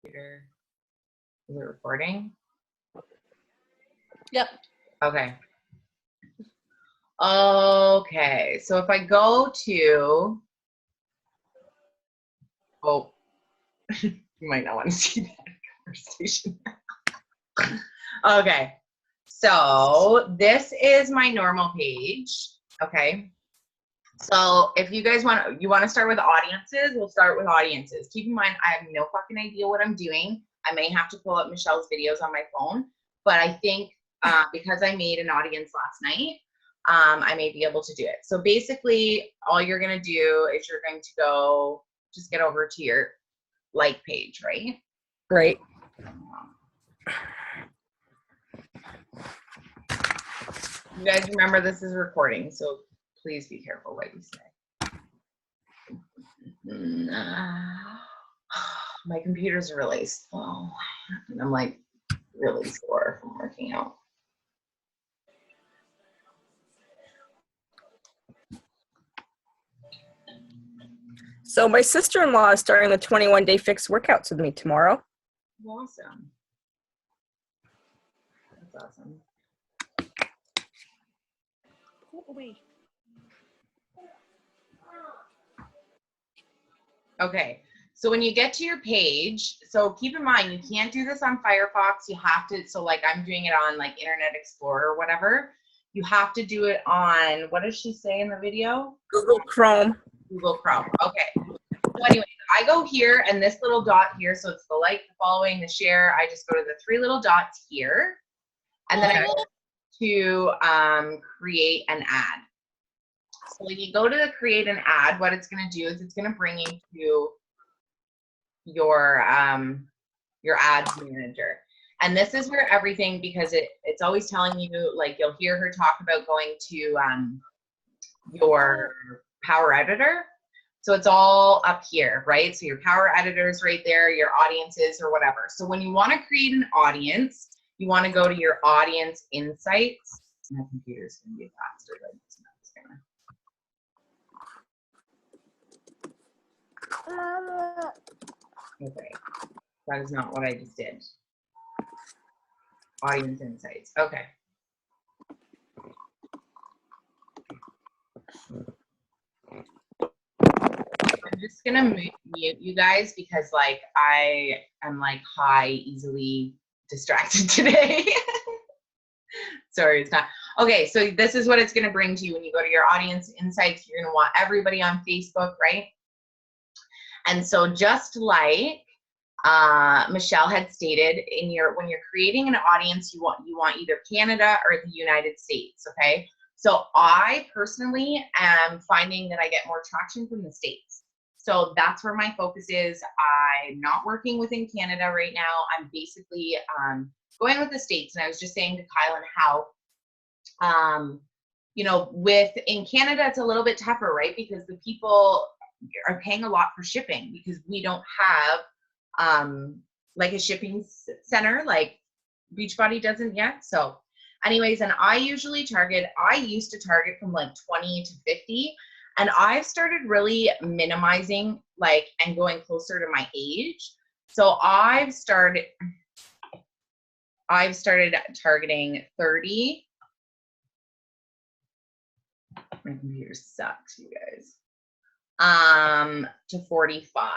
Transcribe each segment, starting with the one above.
Computer. Is it recording? Yep. Okay. Okay, so if I go to, oh, you might not want to see that conversation. Okay, so this is my normal page, okay? So if you guys want to start with audiences, we'll start with audiences. Keep in mind, I have no fucking idea what I'm doing. I may have to pull up Michelle's videos on my phone, but I think because I made an audience last night, I may be able to do it. So basically, all you're going to do is you're going to go, just get over to your like page, right? Great. You guys remember this is recording, so please be careful what you say. My computer's really slow, and I'm like really sore from working out. So my sister-in-law is starting the 21-day fixed workouts with me tomorrow. Awesome. That's awesome. Okay, so when you get to your page, so keep in mind, you can't do this on Firefox. You have to, so like I'm doing it on like Internet Explorer or whatever. You have to do it on, what does she say in the video? Google Chrome. Google Chrome. Okay. So anyway, I go here and this little dot here, so it's the like, the following, the share. I just go to the three little dots here, and then I go to create an ad. So when you go to the create an ad, what it's going to do is it's going to bring you to your ads manager. And this is where everything, because it's always telling you, like you'll hear her talk about going to your Power Editor. So it's all up here, right? So your Power Editor's right there, your audiences or whatever. So when you want to create an audience, you want to go to your audience insights. My computer's going to be faster than this. Okay, that is not what I just did. Audience insights, okay. I'm just gonna mute you guys because like I am like high, easily distracted today. Sorry, it's not. Okay, so this is what it's gonna bring to you when you go to your audience insights. You're gonna want everybody on Facebook, right? And so just like Michelle had stated, when you're creating an audience, you want either Canada or the United States, okay? So I personally am finding that I get more traction from the States. So that's where my focus is. I'm not working within Canada right now. I'm basically going with the States. And I was just saying to Kylan how, you know, in Canada, it's a little bit tougher, right? Because the people are paying a lot for shipping because we don't have like a shipping center like Beachbody doesn't yet. So anyways, and I used to target from like 20 to 50, and I've started really minimizing like and going closer to my age. So I've started targeting 30. My computer sucks, you guys. To 45.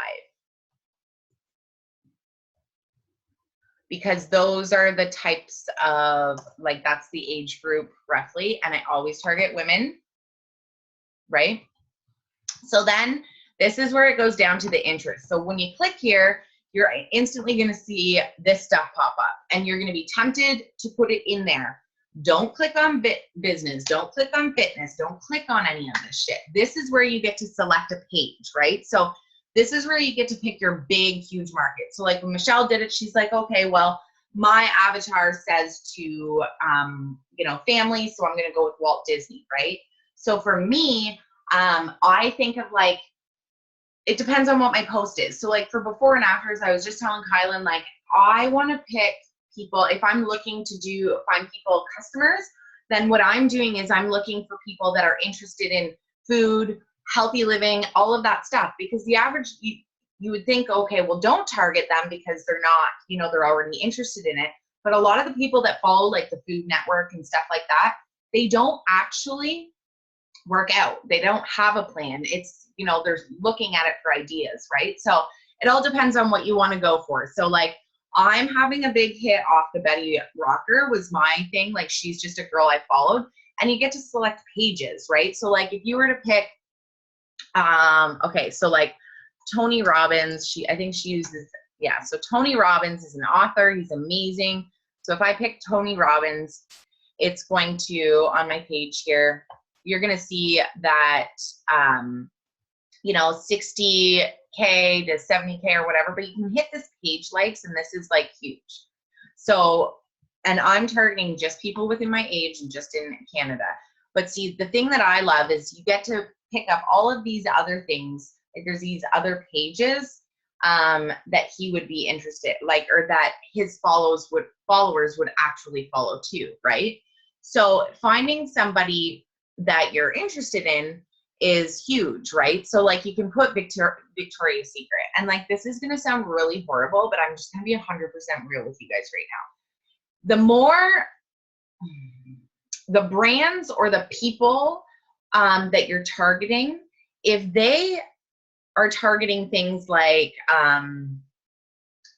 Because those are the types of, like, that's the age group roughly, and I always target women, right? So then this is where it goes down to the interest. So when you click here, you're instantly going to see this stuff pop up, and you're going to be tempted to put it in there. Don't click on business. Don't click on fitness. Don't click on any of this shit. This is where you get to select a page, right? So this is where you get to pick your big, huge market. So like when Michelle did it, she's like, okay, well, my avatar says to, you know, family, so I'm going to go with Walt Disney, right? So for me, I think of like, it depends on what my post is. So like for before and afters, I was just telling Kylan, like, I want to pick people, if I'm looking to find people customers, then what I'm doing is I'm looking for people that are interested in food, healthy living, all of that stuff, because the average, you would think, okay, well, don't target them because they're not, you know, they're already interested in it. But a lot of the people that follow like the Food Network and stuff like that, they don't actually work out. They don't have a plan. It's, you know, they're looking at it for ideas, right? So it all depends on what you want to go for. So like, I'm having a big hit off the Betty Rocker was my thing. Like, she's just a girl I followed, and you get to select pages, right? So like, if you were to pick, okay, so like Tony Robbins, I think she uses, yeah. So Tony Robbins is an author. He's amazing. So if I pick Tony Robbins, it's going to, on my page here, you're going to see that, you know, 60K to 70K or whatever, but you can hit this page likes, and this is like huge. So, and I'm targeting just people within my age and just in Canada. But see, the thing that I love is you get to pick up all of these other things. Like, there's these other pages that he would be interested, like, or that his followers would actually follow too, right? So finding somebody that you're interested in is huge, right? So like, you can put Victoria's Secret, and like, this is going to sound really horrible, but I'm just going to be 100% real with you guys right now. The more the brands or the people that you're targeting, if they are targeting things like,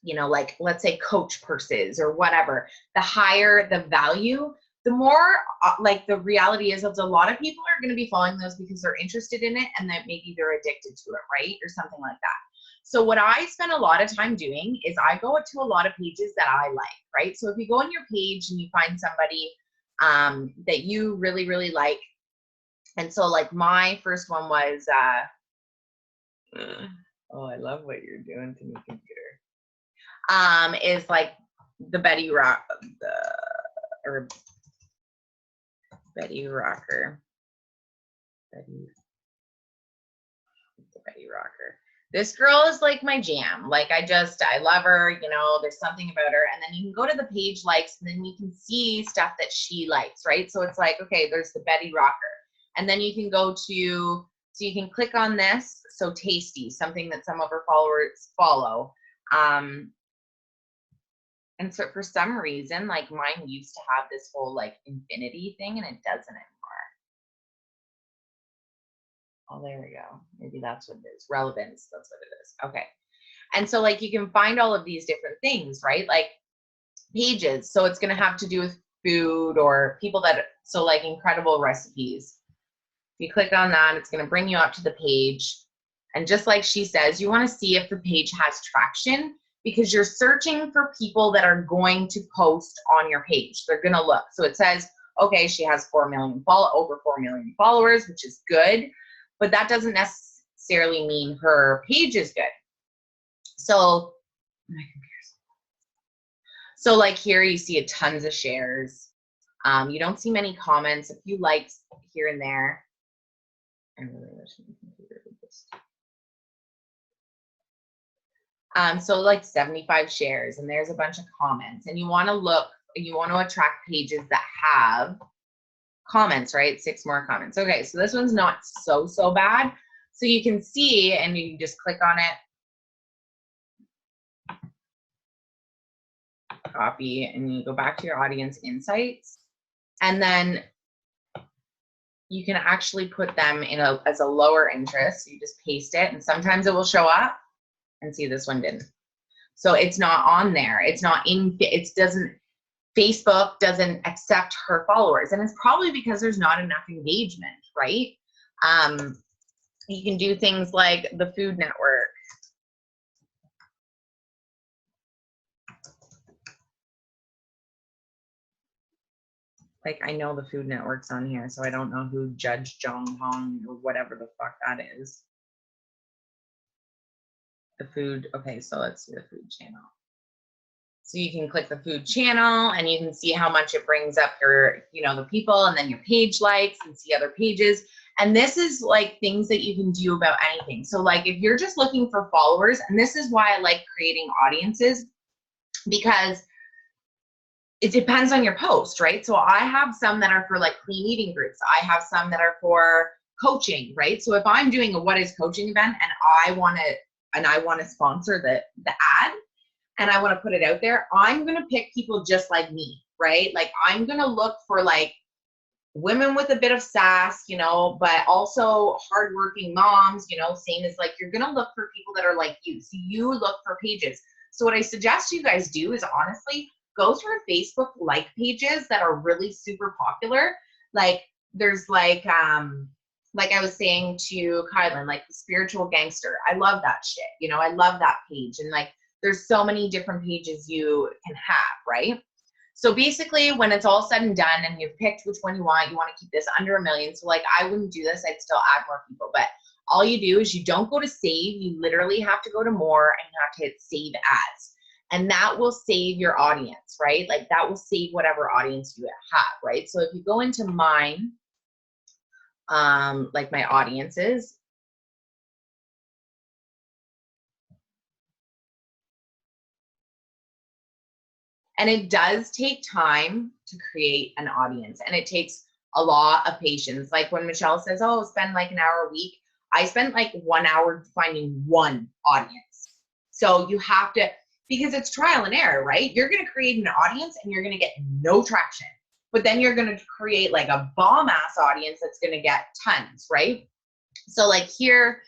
you know, like, let's say Coach purses or whatever, the higher the value, the more like, the reality is that a lot of people are going to be following those because they're interested in it, and that maybe they're addicted to it, right? Or something like that. So what I spend a lot of time doing is I go to a lot of pages that I like, right? So if you go on your page and you find somebody that you really, really like, and so like, my first one was, oh, I love what you're doing to me, computer. Is like the Betty Rocker. Betty Rocker. Betty Rocker. This girl is like my jam. Like, I love her, you know, there's something about her. And then you can go to the page likes, and then you can see stuff that she likes, right? So it's like, okay, there's the Betty Rocker. And then you can go to, so you can click on this. So Tasty, something that some of her followers follow. And so for some reason, like, mine used to have this whole like infinity thing, and it doesn't anymore. Oh, there we go. Maybe that's what it is. Relevance, that's what it is. Okay. And so like, you can find all of these different things, right? Like pages. So it's going to have to do with food or people that, so like incredible recipes. If you click on that, it's going to bring you up to the page. And just like she says, you want to see if the page has traction, because you're searching for people that are going to post on your page. They're going to look. So it says, okay, she has over 4 million followers, which is good, but that doesn't necessarily mean her page is good. So, so like, here you see tons of shares. You don't see many comments, a few likes here and there. I really wish my computer would just. So like 75 shares, and there's a bunch of comments, and you want to look, you want to attract pages that have comments, right? 6 more comments. Okay, so this one's not so bad. So you can see, and you can just click on it, copy, and you go back to your audience insights, and then you can actually put them in as a lower interest. You just paste it, and sometimes it will show up. And see, this one didn't. So it's not on there. It's not in, Facebook doesn't accept her followers. And it's probably because there's not enough engagement, right? You can do things like the Food Network. Like, I know the Food Network's on here, so I don't know who Judge Jong Hong or whatever the fuck that is. The food, okay, so let's see the food channel. So you can click the food channel, and you can see how much it brings up your, you know, the people, and then your page likes, and see other pages. And this is like things that you can do about anything. So like, if you're just looking for followers, and this is why I like creating audiences, because it depends on your post, right? So I have some that are for like clean eating groups. I have some that are for coaching, right? So if I'm doing a what is coaching event, and I want to and I want to sponsor the ad and I want to put it out there, I'm going to pick people just like me, right? Like I'm going to look for like women with a bit of sass, you know, but also hardworking moms, you know, same as like, you're going to look for people that are like you. So you look for pages. So what I suggest you guys do is honestly go through Facebook like pages that are really super popular. Like there's like I was saying to Kylan, like the Spiritual Gangster. I love that shit. You know, I love that page. And like, there's so many different pages you can have, right? So basically when it's all said and done and you've picked which one you want to keep this under 1 million. So like, I wouldn't do this. I'd still add more people, but all you do is you don't go to save. You literally have to go to more and you have to hit save as. And that will save your audience, right? Like that will save whatever audience you have, right? So if you go into mine, like my audiences, and it does take time to create an audience and it takes a lot of patience. Like when Michelle says, oh, spend like an hour a week, I spent like 1 hour finding one audience. So you have to, because it's trial and error, right? You're going to create an audience and you're going to get no traction, but then you're going to create like a bomb ass audience that's going to get tons, right? So like here,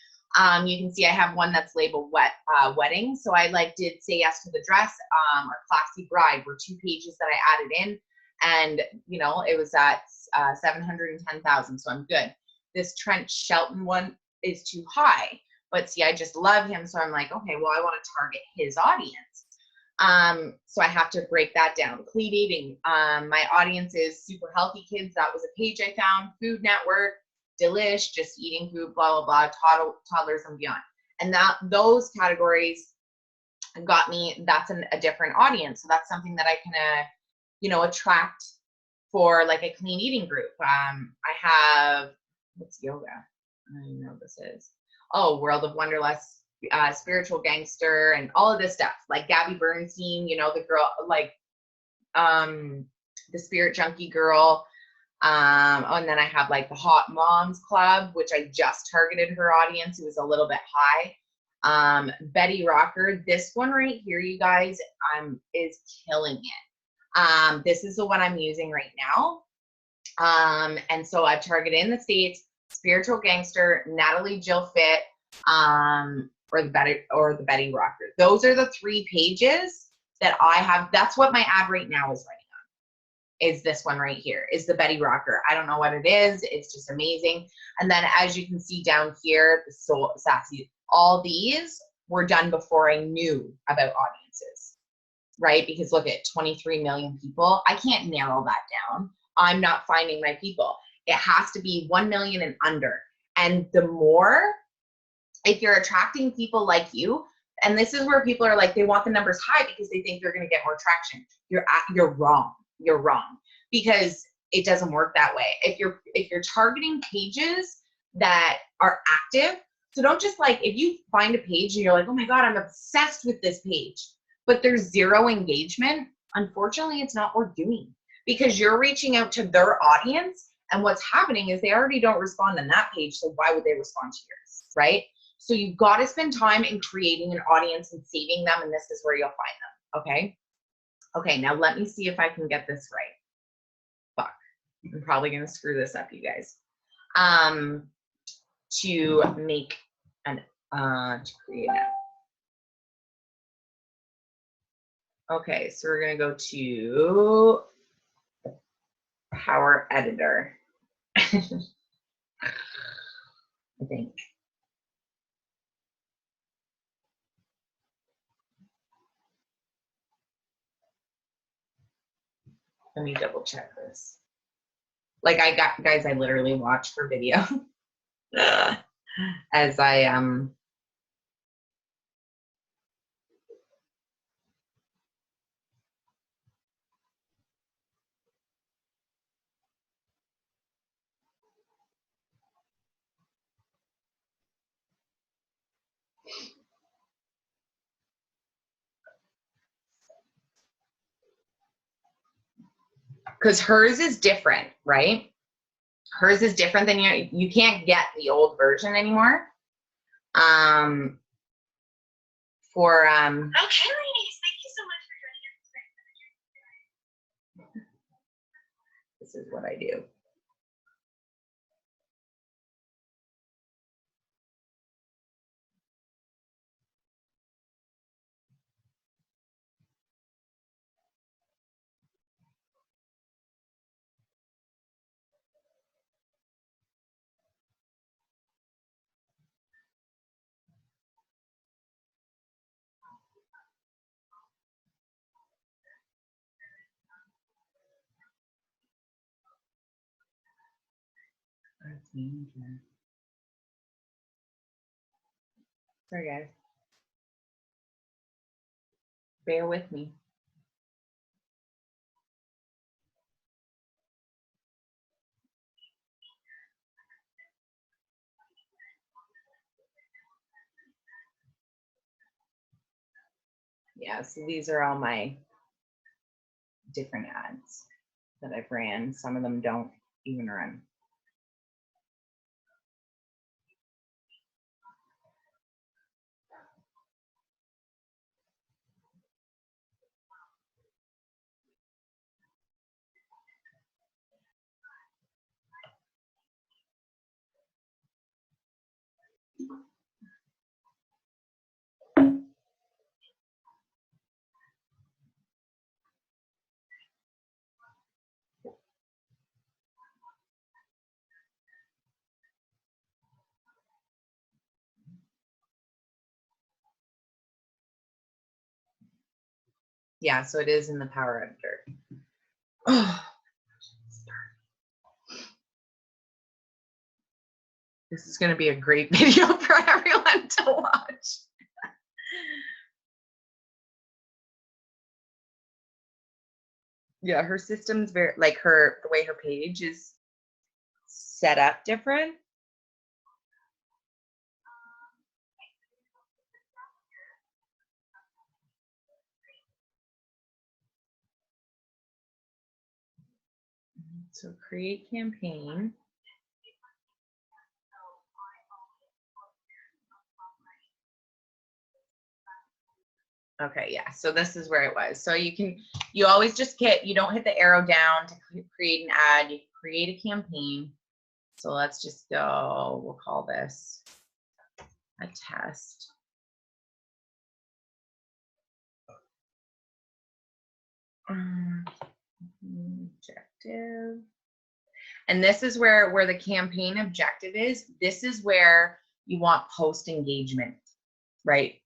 you can see I have one that's labeled wedding. So I like did Say Yes to the Dress or Classy Bride were 2 pages that I added in, and you know it was at 710,000. So I'm good. This Trent Shelton one is too high, but see I just love him, so I'm like, okay, well I want to target his audience. So I have to break that down. Clean eating. My audience is super healthy kids. That was a page I found. Food Network. Delish, just eating food, blah, blah, blah, toddlers and beyond. And that those categories got me, that's a different audience. So that's something that I can, you know, attract for like a clean eating group. I have, what's yoga? I don't even know what this is. Oh, World of Wonderlust, Spiritual Gangster, and all of this stuff. Like Gabby Bernstein, you know, the girl, like the Spirit Junkie girl. And then I have like the Hot Moms Club, which I just targeted her audience. It was a little bit high. Betty Rocker, this one right here, you guys, is killing it. This is the one I'm using right now. And so I've targeted in the States, Spiritual Gangster, Natalie Jill Fit, or the Betty Rocker. Those are the 3 pages that I have. That's what my ad right now is running. Is this one right here, is the Betty Rocker. I don't know what it is. It's just amazing. And then as you can see down here, the Soul Sassy, all these were done before I knew about audiences, right? Because look at 23 million people. I can't narrow that down. I'm not finding my people. It has to be 1 million and under. And the more, if you're attracting people like you, and this is where people are like, they want the numbers high because they think they're going to get more traction. You're wrong. You're wrong, because it doesn't work that way. If you're targeting pages that are active, so don't just like, if you find a page and you're like, oh my God, I'm obsessed with this page, but there's 0 engagement, unfortunately, it's not worth doing, because you're reaching out to their audience, and what's happening is they already don't respond on that page, so why would they respond to yours, right? So you've got to spend time in creating an audience and saving them, and this is where you'll find them, okay? Okay, now let me see if I can get this right. Fuck, I'm probably gonna screw this up, you guys. To make an, to create it. Okay, so we're gonna go to Power Editor. I think. Let me double check this. Like guys, I literally watch her video as I because hers is different, right? Hers is different than you can't get the old version anymore. for Okay, ladies, thank you so much for joining us. this is what I do. Sorry, guys. Bear with me. Yeah, so these are all my different ads that I've ran. Some of them don't even run. Yeah, so it is in the Power Editor. Oh, this is going to be a great video for everyone to watch. Yeah, her system's very, like the way her page is set up different. So create campaign. Okay, yeah, so this is where it was. So you always just you don't hit the arrow down to create an ad, you create a campaign. So let's just go, we'll call this a test. Objective. And this is where the campaign objective is. This is where you want post engagement, right?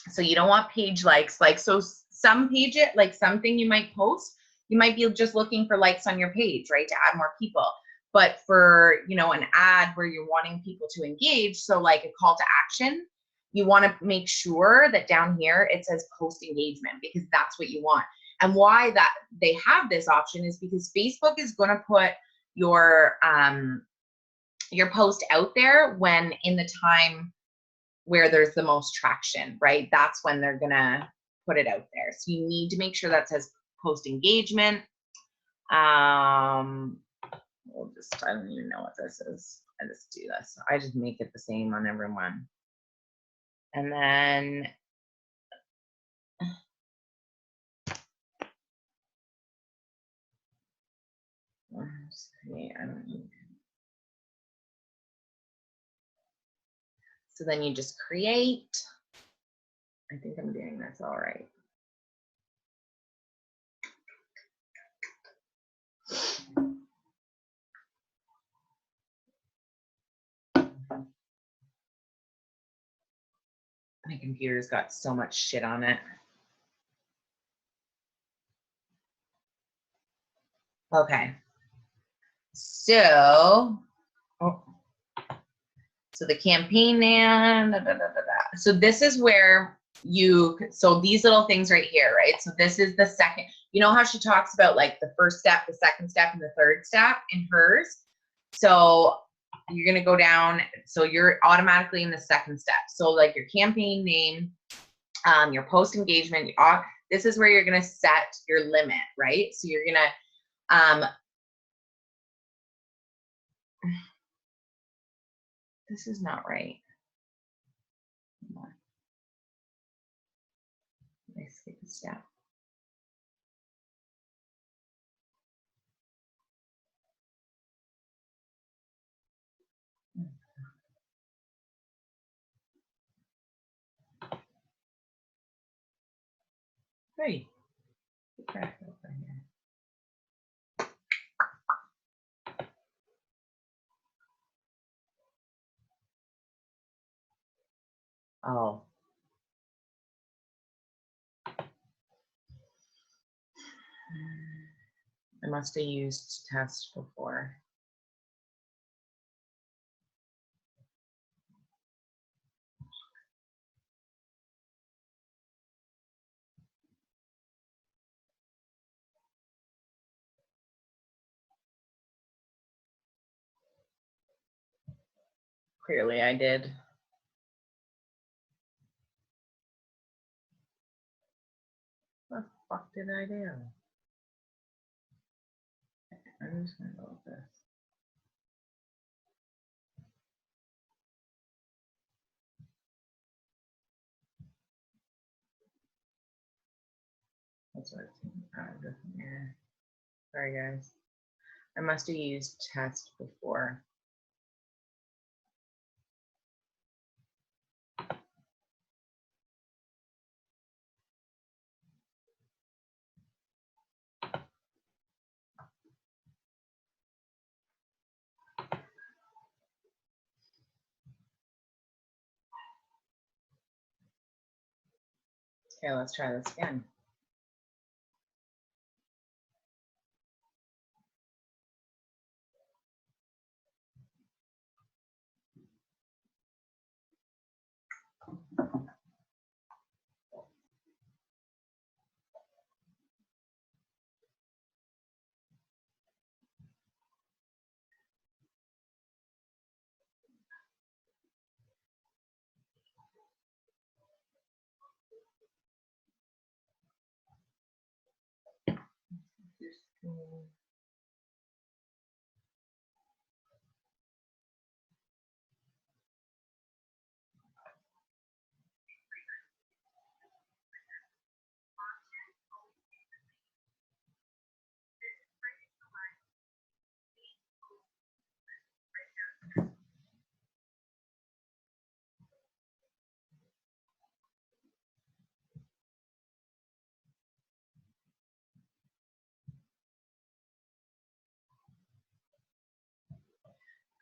So you don't want page likes. Like, so some page, like something you might post, you might be just looking for likes on your page, right? To add more people. But for, you know, an ad where you're wanting people to engage, so like a call to action, you want to make sure that down here it says post engagement, because that's what you want. And why that they have this option is because Facebook is going to put your post out there when in the time where there's the most traction, right? That's when they're going to put it out there. So you need to make sure that says post engagement. We'll just, I don't even know what this is. I just do this. I just make it the same on everyone. And then I don't need. So then you just create. I think I'm doing this all right. My computer's got so much shit on it. Okay. So, so the campaign name, so this is where so these little things right here, right? So this is the second, you know how she talks about like the first step, the second step, and the third step in hers? So you're gonna go down, so you're automatically in the second step. So like your campaign name, your post engagement, this is where you're gonna set your limit, right? So you're gonna, this is not right. step. Hey, crack open here. Oh. I must have used test before. Clearly I did. What the fuck did I do? I'm just gonna go with this. That's what it's here. Sorry guys. I must have used test before. Okay, let's try this again.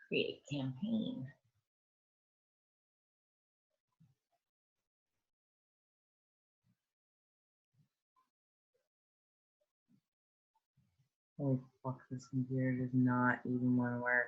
Create campaign. Holy fuck, this computer does not even want to work.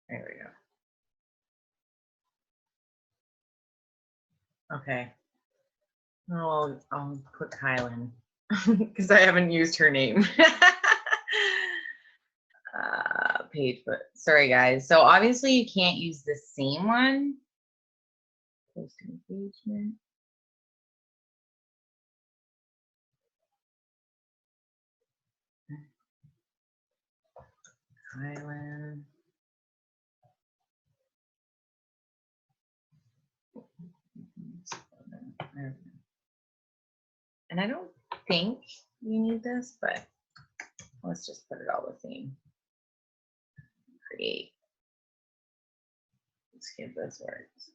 There we go. Okay. I'll put Kylan because I haven't used her name. Page, but sorry guys. So obviously you can't use the same one. Post engagement. Kylan. And I don't think you need this, but let's just put it all the same. Create. Let's give this words.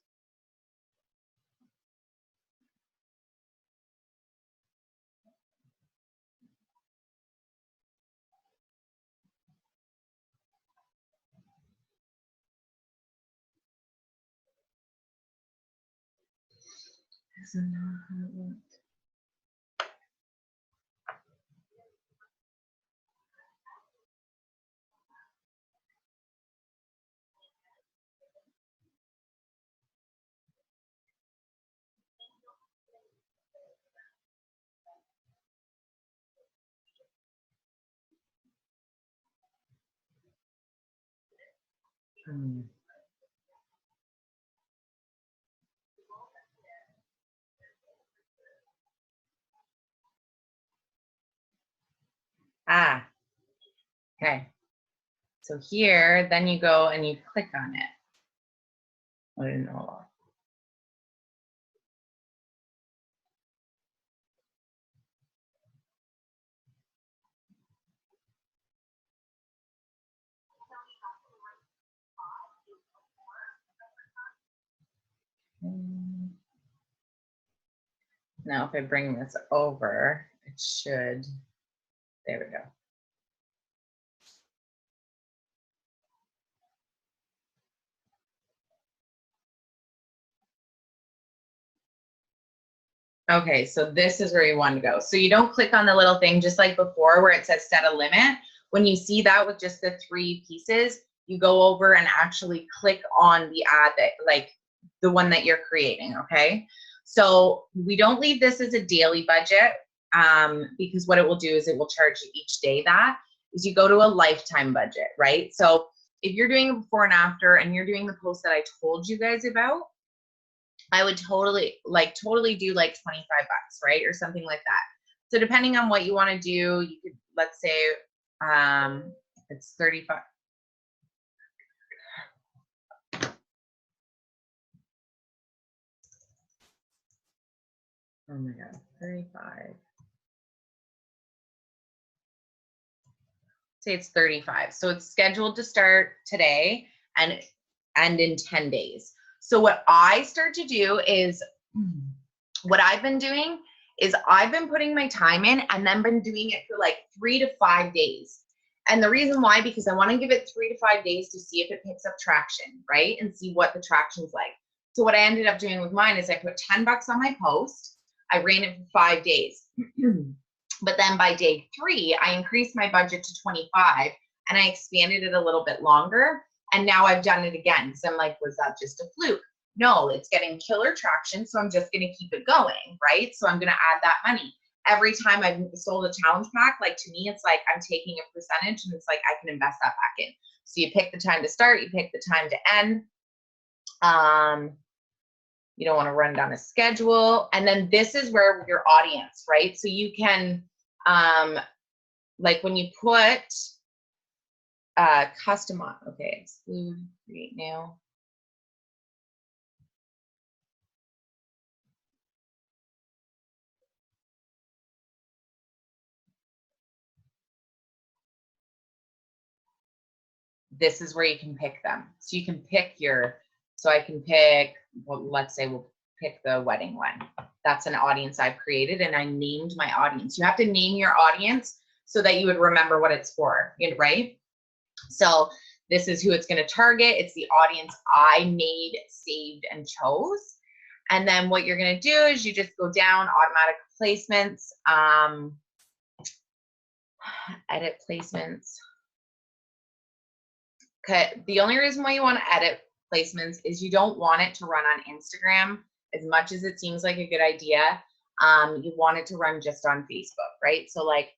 This is not how it works. Hmm. Ah, okay. So here, then you go and you click on it. I didn't know. Now, if I bring this over, it should, there we go. Okay, so this is where you want to go. So you don't click on the little thing just like before where it says set a limit. When you see that with just the 3 pieces, you go over and actually click on the ad that, like the one that you're creating, okay? So we don't leave this as a daily budget because what it will do is it will charge you each day. That is, you go to a lifetime budget, right? So if you're doing a before and after and you're doing the post that I told you guys about, I would totally do like 25 bucks, right? Or something like that. So depending on what you want to do, you could, let's say, it's 35. Oh my God, 35. Say it's 35. So it's scheduled to start today and in 10 days. So what I start to do is, what I've been doing is I've been putting my time in and then been doing it for like 3 to 5 days. And the reason why, because I want to give it 3 to 5 days to see if it picks up traction, right? And see what the traction's like. So what I ended up doing with mine is I put 10 bucks on my post. I ran it for 5 days. But then by day 3, I increased my budget to 25 and I expanded it a little bit longer. And now I've done it again. So I'm like, was that just a fluke? No, it's getting killer traction. So I'm just going to keep it going, right? So I'm going to add that money. Every time I've sold a challenge pack, like to me, it's like I'm taking a percentage and it's like I can invest that back in. So you pick the time to start, you pick the time to end. You don't want to run down a schedule. And then this is where your audience, right? So you can, like when you put custom on, okay, exclude, create new. This is where you can pick them. So you can pick your, so I can pick, well, let's say we'll pick the wedding one. That's an audience I've created and I named my audience. You have to name your audience so that you would remember what it's for, right? So this is who it's going to target. It's the audience I made, saved, and chose. And then what you're going to do is you just go down, automatic placements, edit placements. Okay, the only reason why you want to edit placements is you don't want it to run on Instagram as much as it seems like a good idea. You want it to run just on Facebook, right? So like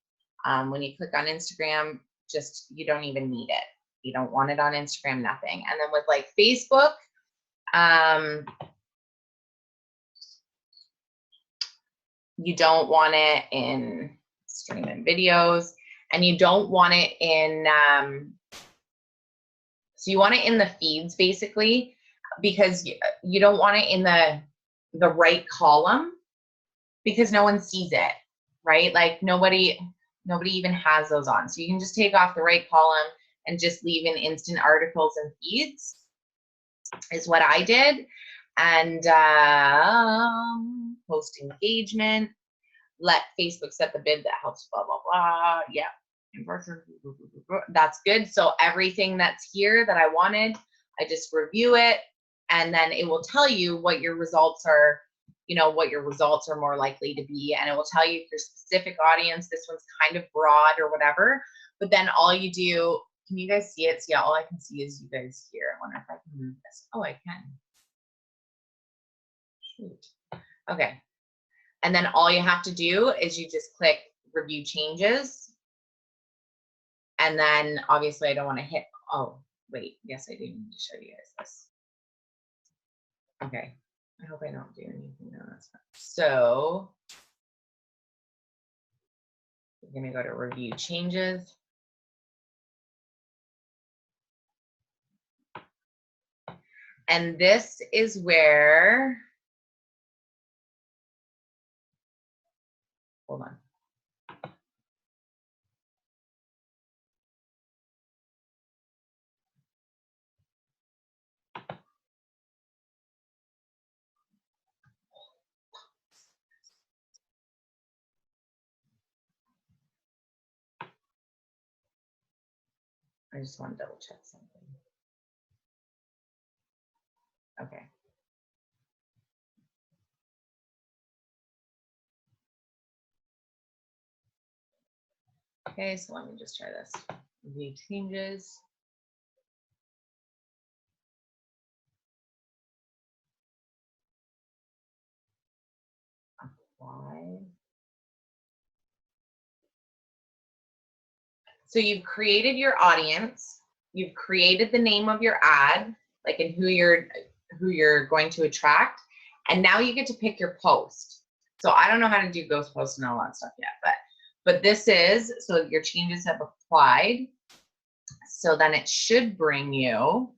when you click on Instagram, just, you don't even need it. You don't want it on Instagram, nothing. And then with like Facebook, you don't want it in streaming videos, and you don't want it in, so you want it in the feeds basically, because you don't want it in the right column because no one sees it, right? Like nobody even has those on. So you can just take off the right column and just leave in instant articles and feeds is what I did. And post engagement, let Facebook set the bid that helps, blah, blah, blah. Yeah. That's good. So everything that's here that I wanted, I just review it, and then it will tell you what your results are, what your results are more likely to be. And it will tell you if your specific audience, this one's kind of broad or whatever. But then all you do, can you guys see it? So yeah, all I can see is you guys here. I wonder if I can move this. Oh, I can. Shoot. Okay. And then all you have to do is you just click review changes. And then obviously I don't want to hit, oh, wait, yes, I do need to show you guys this. Okay, I hope I don't do anything. No, that's fine. So we're gonna go to review changes. And this is where, hold on. I just want to double check something. Okay. Okay, so let me just try this. Review changes. Apply. So you've created your audience, you've created the name of your ad, like and who you're going to attract, and now you get to pick your post. So I don't know how to do ghost posts and all that stuff yet, but this is, so your changes have applied. So then it should bring you,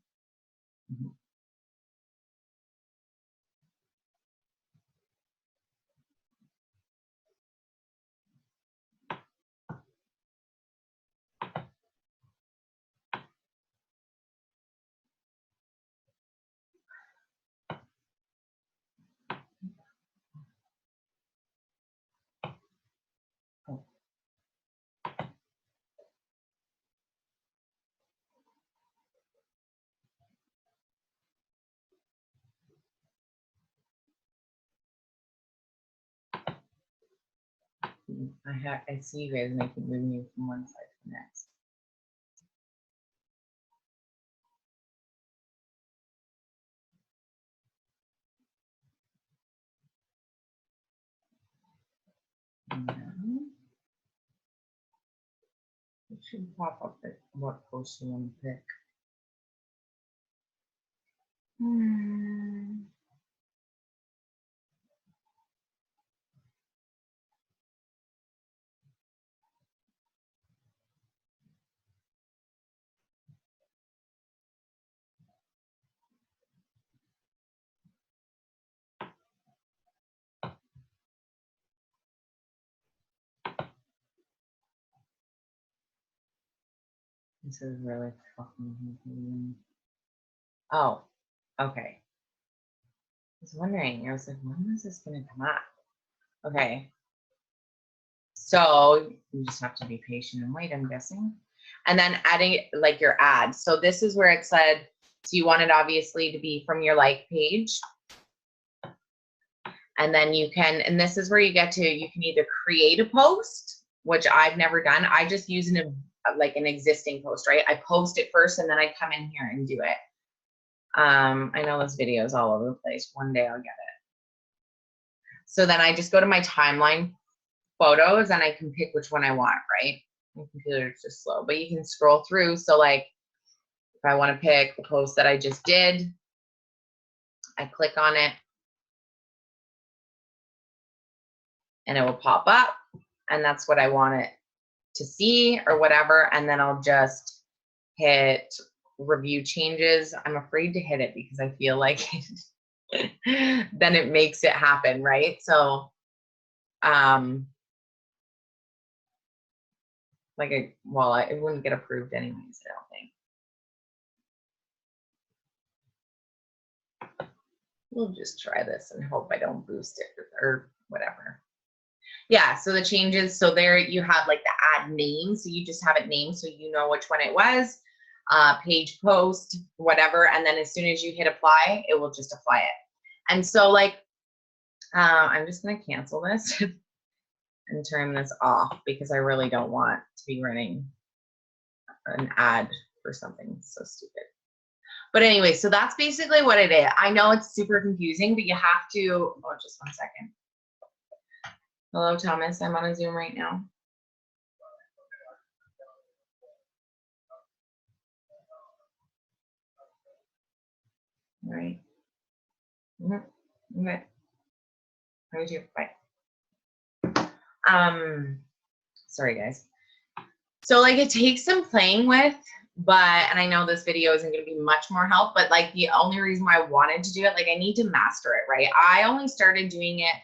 I see you guys and I keep moving you from one side to the next. It should pop up at what post you want to pick. This is really fucking confusing. Oh, okay. I was wondering, I was like, when is this gonna come up? Okay. So you just have to be patient and wait, I'm guessing. And then adding like your ad. So this is where it said, so you want it obviously to be from your like page. And then you can, and this is where you get to, you can either create a post, which I've never done. I just use like an existing post, right? I post it first and then I come in here and do it. I know this video is all over the place. One day I'll get it. So then I just go to my timeline photos and I can pick which one I want, right? My computer is just slow, but you can scroll through. So like if I want to pick the post that I just did, I click on it and it will pop up and that's what I want it to see or whatever. And then I'll just hit review changes. I'm afraid to hit it because I feel like then it makes it happen, right? So like it wouldn't get approved anyways, I don't think. We'll just try this and hope I don't boost it or whatever. Yeah, so the changes, so there you have like the ad name, so you just have it named so you know which one it was, page post, whatever, and then as soon as you hit apply, it will just apply it. And so like, I'm just gonna cancel this and turn this off because I really don't want to be running an ad for something so stupid. But anyway, so that's basically what it is. I know it's super confusing, but you have to, oh, just one second. Hello, Thomas, I'm on a Zoom right now. All right. Mm-hmm. Okay. How you? Bye. Sorry guys. So like it takes some playing with, but, and I know this video isn't going to be much more help, but like the only reason why I wanted to do it, like I need to master it, right? I only started doing it.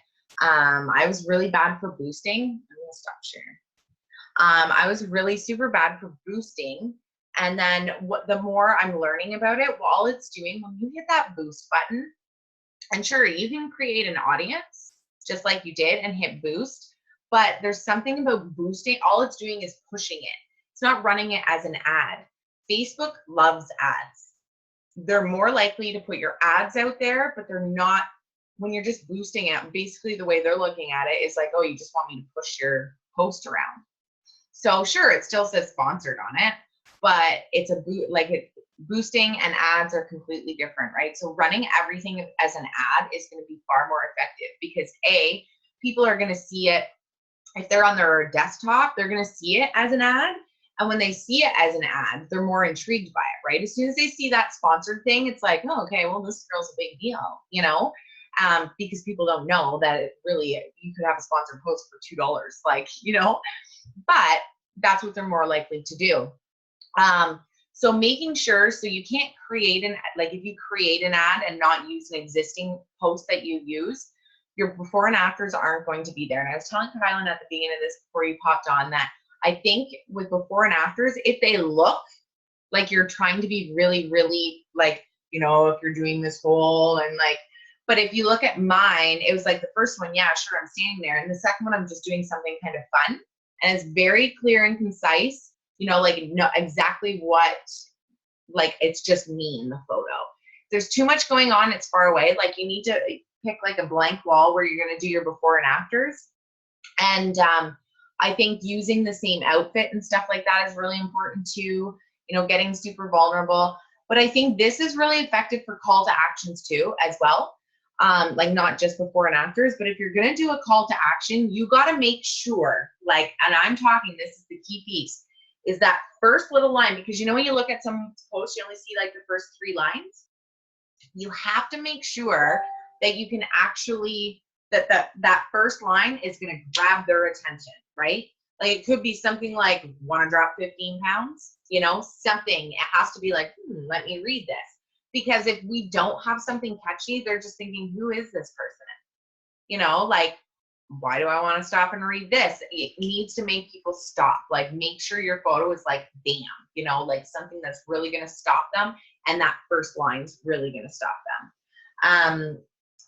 I was really bad for boosting. I'm going to stop sharing. I was really super bad for boosting. And then the more I'm learning about it, all it's doing when you hit that boost button, and sure, you can create an audience just like you did and hit boost, but there's something about boosting. All it's doing is pushing it. It's not running it as an ad. Facebook loves ads. They're more likely to put your ads out there, but they're not, when you're just boosting it, basically the way they're looking at it is like, oh, you just want me to push your post around. So sure, it still says sponsored on it, but it's boosting and ads are completely different, right? So running everything as an ad is going to be far more effective because A, people are going to see it. If they're on their desktop, they're going to see it as an ad. And when they see it as an ad, they're more intrigued by it, right? As soon as they see that sponsored thing, it's like, oh, okay, well, this girl's a big deal, you know? Because people don't know that it really, you could have a sponsored post for $2, like, you know? But that's what they're more likely to do. So making sure, so you can't create like if you create an ad and not use an existing post that you use, your before and afters aren't going to be there. And I was telling Kylan at the beginning of this before you popped on that I think with before and afters, if they look like you're trying to be really, really like, you know, if you're doing this whole and like, but if you look at mine, it was like the first one, yeah, sure, I'm standing there. And the second one, I'm just doing something kind of fun. And it's very clear and concise, you know, like know exactly what, like it's just me in the photo. There's too much going on, it's far away. Like you need to pick like a blank wall where you're gonna do your before and afters. And I think using the same outfit and stuff like that is really important too, you know, getting super vulnerable. But I think this is really effective for call to actions too, as well. Like not just before and afters, but if you're gonna do a call to action, you gotta make sure, like, and I'm talking, this is the key piece, is that first little line, because you know when you look at some posts, you only see like the first 3 lines. You have to make sure that you can actually, that first line is gonna grab their attention, right? Like it could be something like, wanna drop 15 pounds? You know, something, it has to be like, let me read this. Because if we don't have something catchy, they're just thinking, who is this person? You know, like, why do I want to stop and read this? It needs to make people stop. Like, make sure your photo is like, bam, you know, like something that's really going to stop them. And that first line's really going to stop them.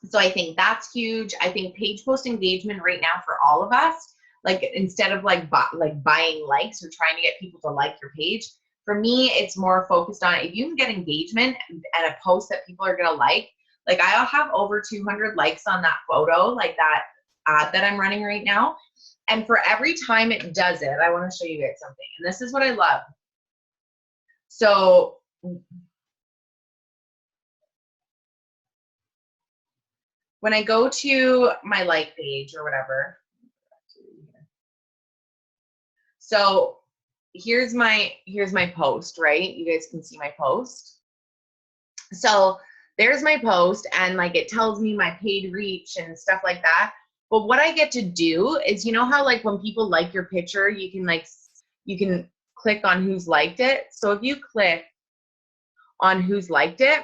So I think that's huge. I think page post engagement right now for all of us, like instead of like buying likes or trying to get people to like your page, for me, it's more focused on if you can get engagement and a post that people are going to like I'll have over 200 likes on that photo, like that ad that I'm running right now. And for every time it does it, I want to show you guys something. And this is what I love. So when I go to my like page or whatever, so here's my post, right? You guys can see my post. So there's my post and like it tells me my paid reach and stuff like that. But what I get to do is, you know how like when people like your picture, you can click on who's liked it. So if you click on who's liked it,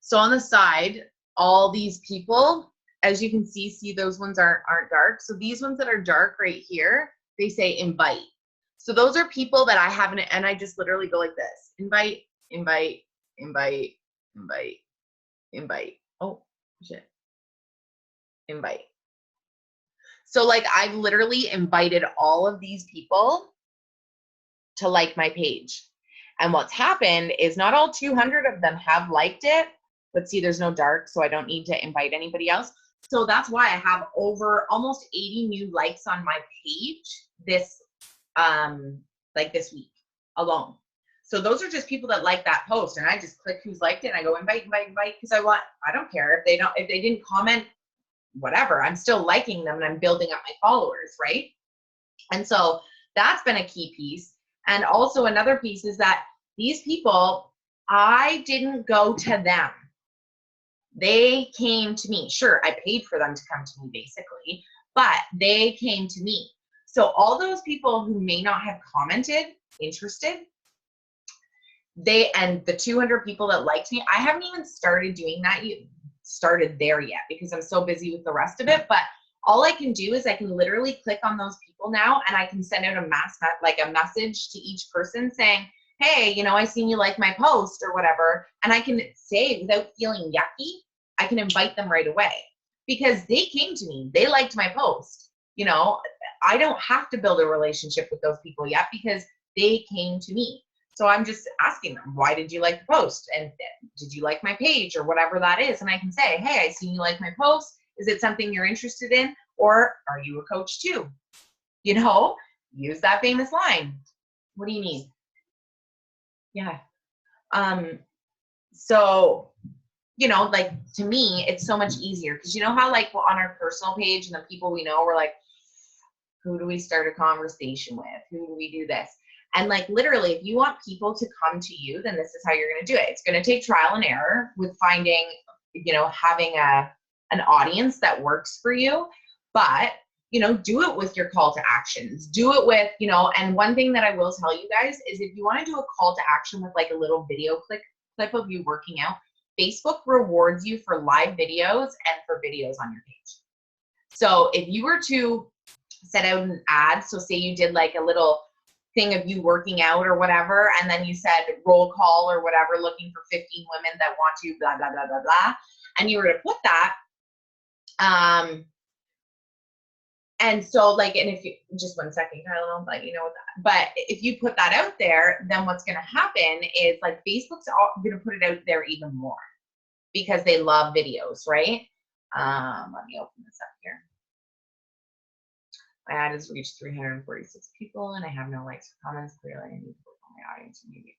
so on the side, all these people, as you can see those ones aren't dark. So these ones that are dark right here, they say invite. So those are people that I haven't, and I just literally go like this, invite, invite, invite, invite, invite. Oh, shit. Invite. So like I've literally invited all of these people to like my page. And what's happened is not all 200 of them have liked it, but see there's no dark, so I don't need to invite anybody else. So that's why I have over almost 80 new likes on my page this week alone. So those are just people that like that post, and I just click who's liked it and I go invite, invite, invite, because I don't care if they didn't comment, whatever, I'm still liking them and I'm building up my followers, right? And so that's been a key piece. And also another piece is that these people, I didn't go to them. They came to me. Sure, I paid for them to come to me basically, but they came to me. So all those people who may not have commented, interested, and the 200 people that liked me, I haven't even started doing that started there yet because I'm so busy with the rest of it. But all I can do is I can literally click on those people now and I can send out a message to each person saying, hey, you know, I seen you like my post or whatever. And I can say without feeling yucky, I can invite them right away because they came to me. They liked my post. You know, I don't have to build a relationship with those people yet because they came to me. So I'm just asking them, why did you like the post? And did you like my page or whatever that is? And I can say, hey, I seen you like my post. Is it something you're interested in? Or are you a coach too? You know, use that famous line. What do you need? Yeah. So, you know, like to me, it's so much easier because you know how like on our personal page and the people we know, we're like, who do we start a conversation with? Who do we do this? And like literally, if you want people to come to you, then this is how you're going to do it. It's going to take trial and error with finding, you know, having an audience that works for you. But, you know, do it with your call to actions. Do it with, you know, and one thing that I will tell you guys is if you want to do a call to action with like a little video clip of you working out, Facebook rewards you for live videos and for videos on your page. So if you were to set out an ad, so say you did like a little thing of you working out or whatever, and then you said roll call or whatever, looking for 15 women that want to blah, blah, blah, blah, blah, and you were to put that, and so like, and if you, just 1 second, Kyle, I'll let you know what that, but if you put that out there, then what's going to happen is like Facebook's going to put it out there even more because they love videos, right? Let me open this up here. My ad has reached 346 people and I have no likes or comments. Clearly, I need to work on my audience. Maybe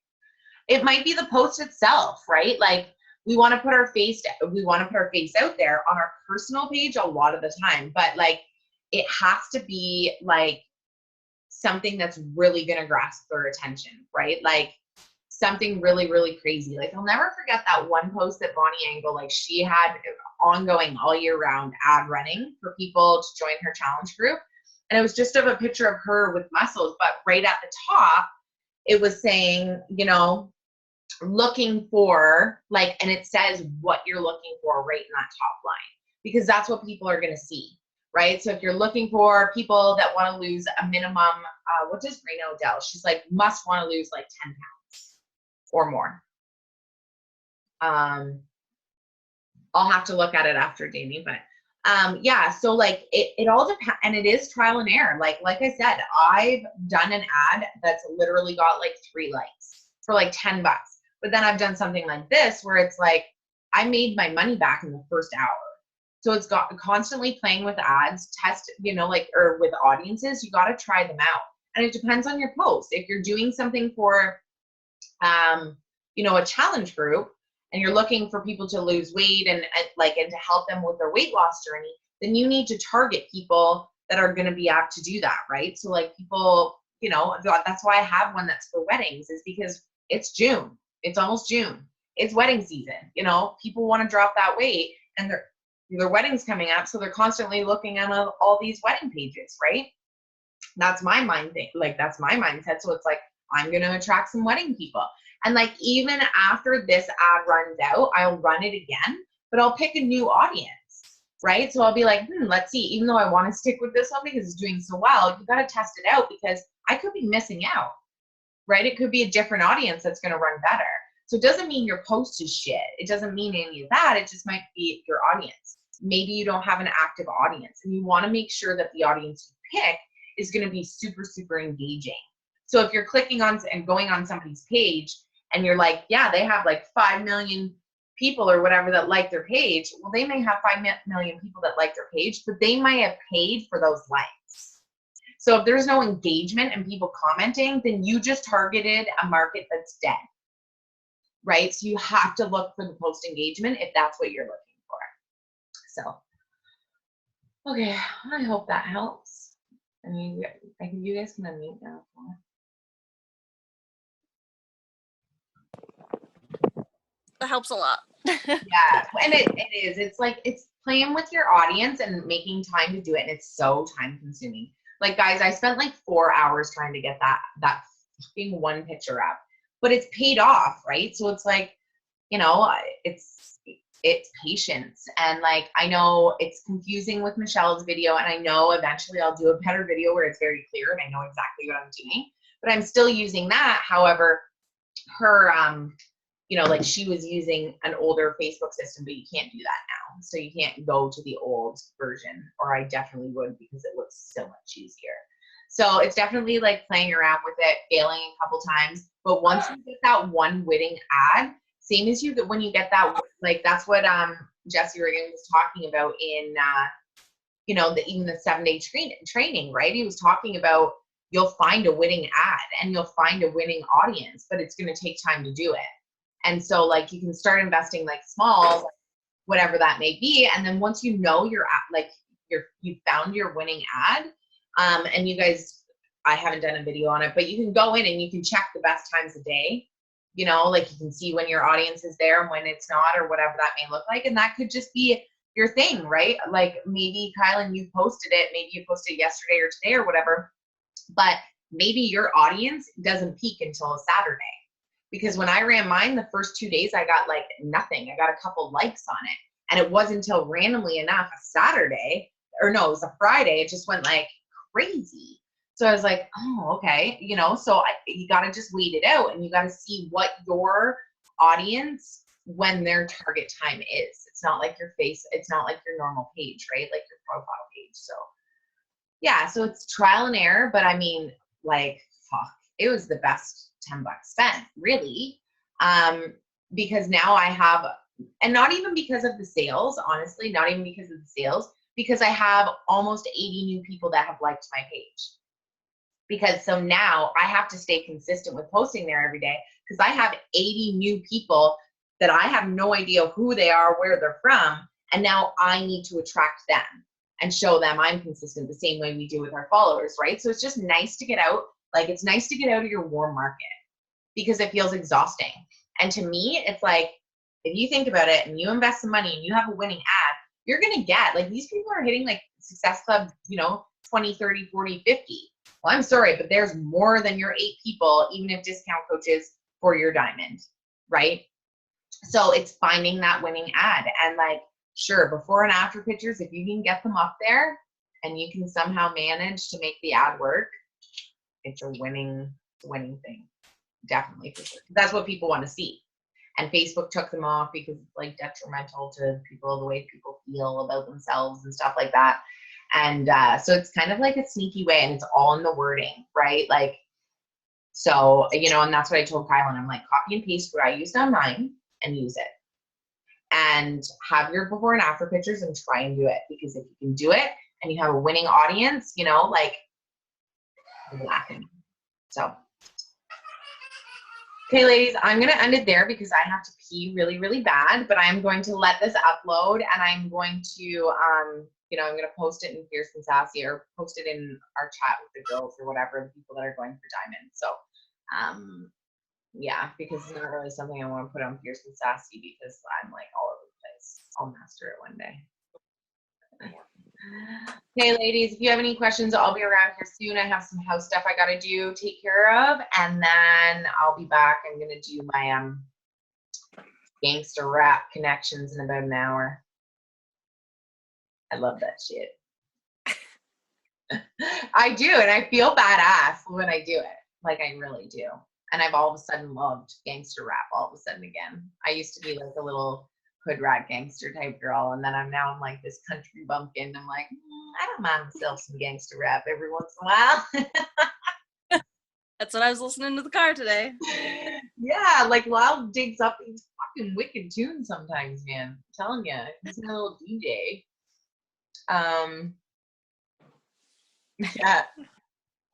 it might be the post itself, right? Like we want to put our face out there on our personal page a lot of the time, but like it has to be like something that's really going to grasp their attention, right? Like something really, really crazy. Like I'll never forget that one post that Bonnie Angle, like she had ongoing all year round ad running for people to join her challenge group. And it was just of a picture of her with muscles, but right at the top, it was saying, you know, looking for like, and it says what you're looking for right in that top line, because that's what people are going to see, right? So if you're looking for people that want to lose a minimum, what does Rena Odell? She's like, must want to lose like 10 pounds or more. I'll have to look at it after, Damien, but yeah, so like it all depends, and it is trial and error. Like I said, I've done an ad that's literally got like 3 likes for like $10, but then I've done something like this where it's like I made my money back in the first hour. So it's got constantly playing with ads, test, you know, like, or with audiences, you got to try them out, and it depends on your post. If you're doing something for you know, a challenge group, and you're looking for people to lose weight and to help them with their weight loss journey, then you need to target people that are going to be apt to do that, right? So like people, you know, that's why I have one that's for weddings, is because it's June. It's almost June. It's wedding season. You know, people want to drop that weight and their wedding's coming up. So they're constantly looking at all these wedding pages, right? That's my mind thing. Like that's my mindset. So it's like, I'm going to attract some wedding people. And like, even after this ad runs out, I'll run it again, but I'll pick a new audience, right? So I'll be like, let's see, even though I want to stick with this one because it's doing so well, you got to test it out because I could be missing out, right? It could be a different audience that's going to run better. So it doesn't mean your post is shit. It doesn't mean any of that. It just might be your audience. Maybe you don't have an active audience and you want to make sure that the audience you pick is going to be super, super engaging. So if you're clicking on and going on somebody's page and you're like, yeah, they have like 5 million people or whatever that like their page. Well, they may have 5 million people that like their page, but they might have paid for those likes. So if there's no engagement and people commenting, then you just targeted a market that's dead, right? So you have to look for the post engagement if that's what you're looking for. So, okay, I hope that helps. I mean, I think you guys can unmute now. That helps a lot. Yeah, and it is. It's like it's playing with your audience and making time to do it, and it's so time consuming. Like, guys, I spent like 4 hours trying to get that fucking one picture up, but it's paid off, right? So it's like, you know, it's patience, and like I know it's confusing with Michelle's video, and I know eventually I'll do a better video where it's very clear and I know exactly what I'm doing, but I'm still using that. However, her you know, like she was using an older Facebook system, but you can't do that now. So you can't go to the old version, or I definitely would because it looks so much easier. So it's definitely like playing around with it, failing a couple times. But once you get that one winning ad, same as you, when you get that, like that's what Jesse Regan was talking about in, you know, even the 7-day training, right? He was talking about you'll find a winning ad and you'll find a winning audience, but it's going to take time to do it. And so like you can start investing like small, whatever that may be. And then once you know you're at like you found your winning ad, and you guys, I haven't done a video on it, but you can go in and you can check the best times a day, you know, like you can see when your audience is there and when it's not, or whatever that may look like. And that could just be your thing, right? Like maybe Kylan, you posted it, maybe you posted yesterday or today or whatever, but maybe your audience doesn't peak until a Saturday. Because when I ran mine, the first 2 days, I got like nothing. I got a couple likes on it. And it wasn't until randomly enough a Saturday, or no, it was a Friday, it just went like crazy. So I was like, oh, okay. You know, so you got to just wait it out, and you got to see what your audience, when their target time is. It's not like it's not like your normal page, right? Like your profile page. So yeah, so it's trial and error, but I mean, like, fuck, it was the best $10 spent, really. Because now I have, and not even because of the sales, honestly, not even because of the sales, because I have almost 80 new people that have liked my page. Because so now I have to stay consistent with posting there every day, because I have 80 new people that I have no idea who they are, where they're from, and now I need to attract them and show them I'm consistent the same way we do with our followers, right? So it's just nice to get out. Like, it's nice to get out of your warm market because it feels exhausting. And to me, it's like, if you think about it and you invest some money and you have a winning ad, you're going to get, like, these people are hitting like Success Club, you know, 20, 30, 40, 50. Well, I'm sorry, but there's more than your 8 people, even if discount coaches, for your diamond, right? So it's finding that winning ad. And like, sure, before and after pictures, if you can get them up there and you can somehow manage to make the ad work, it's a winning thing. Definitely, for sure. That's what people want to see. And Facebook took them off because it's like detrimental to people, the way people feel about themselves and stuff like that. And so it's kind of like a sneaky way, and it's all in the wording, right? Like, so, you know, and that's what I told Kylan. I'm like, copy and paste what I used on mine and use it. And have your before and after pictures and try and do it. Because if you can do it and you have a winning audience, you know, like, I'm laughing. So, okay, ladies, I'm going to end it there because I have to pee really, really bad, but I'm going to let this upload, and I'm going to, you know, I'm going to post it in Fierce and Sassy, or post it in our chat with the girls or whatever, the people that are going for diamonds. So, yeah, because it's not really something I want to put on Fierce and Sassy because I'm like all over the place. I'll master it one day. Okay, ladies, if you have any questions, I'll be around here soon. I have some house stuff I got to do, take care of, and then I'll be back. I'm going to do my gangster rap connections in about an hour. I love that shit. I do, and I feel badass when I do it. Like, I really do. And I've all of a sudden loved gangster rap all of a sudden again. I used to be like a little hood rat gangster type girl, and then I'm like this country bumpkin. I'm like, I don't mind myself some gangster rap every once in a while. That's what I was listening to the car today. Yeah, like Lyle digs up these fucking wicked tunes sometimes, man. I'm telling you, he's a little DJ. Yeah,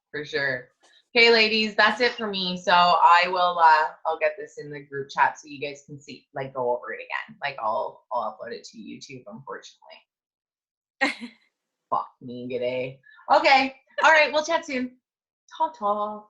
for sure. Okay, ladies, that's it for me. So I will, I'll get this in the group chat so you guys can see, like, go over it again. Like, I'll upload it to YouTube, unfortunately. Fuck me, g'day. Okay, all right, we'll chat soon. Ta-ta.